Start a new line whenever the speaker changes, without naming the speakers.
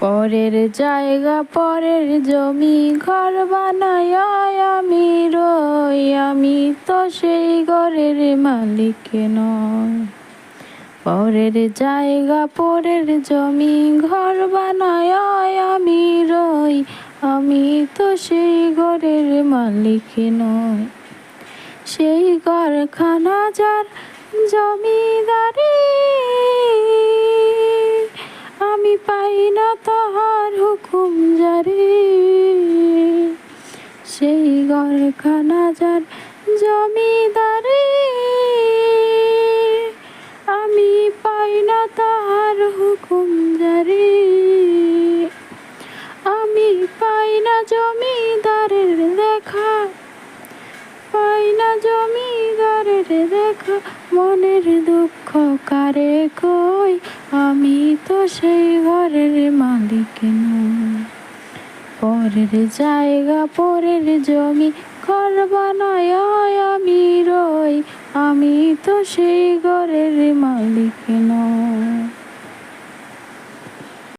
পরের জায়গা পরের জমি ঘর বানায় আমি রই, আমি তো সেই ঘরের মালিক নয়। পরের জায়গা পরের জমি ঘর বানায় আমি রই, আমি তো সেই ঘরের মালিক নয়। সেই ঘরখানা যার জমিদারি, আমি পাই না তাহার হুকুম জারি। সেই ঘরখানা যার জমিদারি, আমি পাই না তাহার হুকুম জারি। আমি পাই না জমিদারের দেখা, পাই না জমিদারের দেখা, মনের দুঃখ কারে কই, আমি তো সেই ঘরের মালিক নই। পরের জায়গা পরের জমি ঘর বানায় আমি রই, আমি তো সেই ঘরের